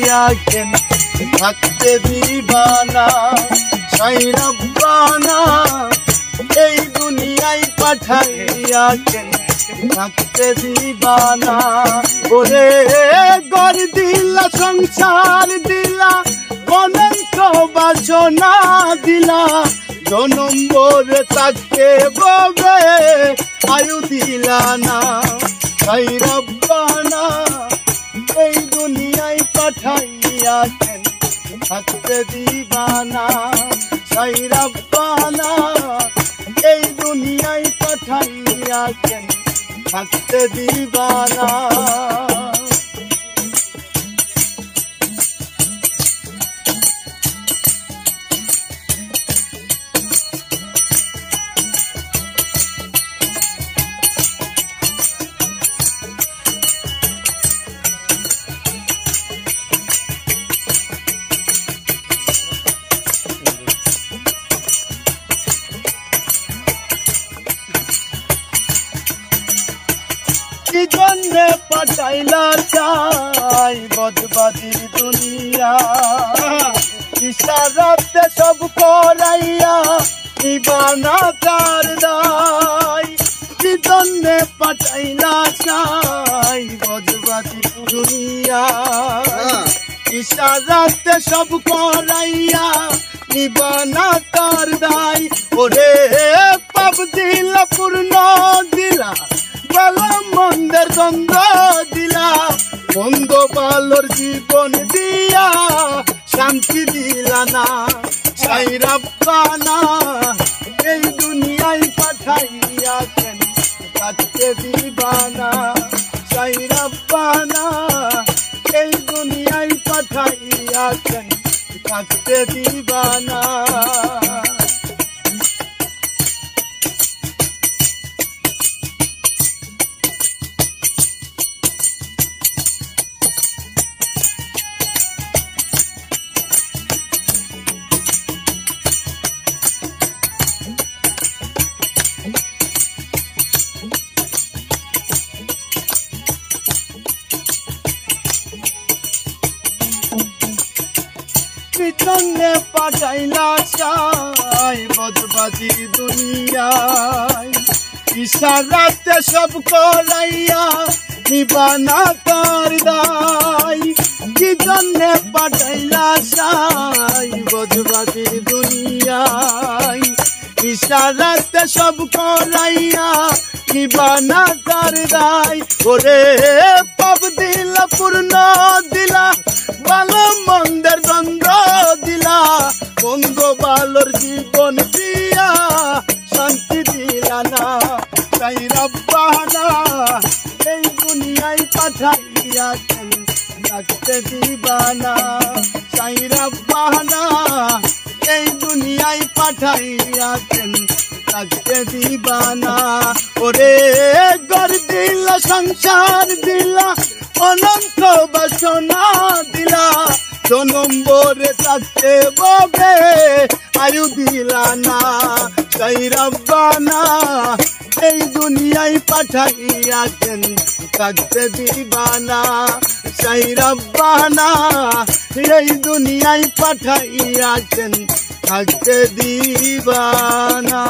পাঠাইয়াছেন থাকতে দিবানা সাই রব্বানা এই দুনিয়ায় পাঠাইয়াছেন থাকতে দিবানা ওরে ঘর দিলা সংসার দিলা অনন্ত বাসনা দিলা জনম ভরে থাকতে ববে আয়ু দিলা না সাই রব্বানা এই দুনিয়ায় পাঠাইয়াছেন থাকতে দিবানা সাই রব্বানা এই দুনিয়ায় পাঠাইয়াছেন থাকতে দিবানা কি জন্যে পাঠাইলা চাই বদবাদির দুনিয়া ইশারাতে সব করাইয়া নিবানা তার দায় কি জন্যে পাঠাইলা চাই বদবাদির দুনিয়া ইশারাতে সব করাইয়া নিবানা তার দায় ওরে পাপ দিলা পূর্ণ দিলা ভালো মন্দের দ্বন্দ্ব দিলা মন্দ ভালোর জীবন দিয়া শান্তি দিলা না সাই রব্বানা এই দুনিয়ায় পাঠাইয়াছেন থাকতে দিবানা সাই রব্বানা এই দুনিয়ায় পাঠাইয়াছেন থাকতে দিবানা জন্যে পাঠাইলা চাই বদবাদি দুনিয়ায় ইশারাতে সব করাইয়া নিবানা তার দায় কি জন্যে পাঠাইলা চাই বদবাদি দুনিয়ায় ইশারাতে সব করাইয়া নিবানা তার দায় ওরে পাপ দিলা পূর্ণ দিলা ভালো মন্দের দ্বন্দ্ব দিলা মন্দ ভালোর জীবন দিয়া শান্তি দিলা না সাই রব্বানা এই দুনিয়ায় পাঠাইয়াছেন থাকতে দিবানা সাই রব্বানা এই দুনিয়ায় পাঠাইয়াছেন থাকতে দিবানা ওরে ঘর দিলা সংসার দিলা অনন্ত বাসনা দিলা জনম ভরে থাকতে ববে আয়ু দিলা না সাই রব্বানা এই দুনিয়ায় পাঠাইয়াছেন থাকতে দিবানা সাই রব্বানা এই দুনিয়ায় পাঠাইয়াছেন থাকতে দিবানা।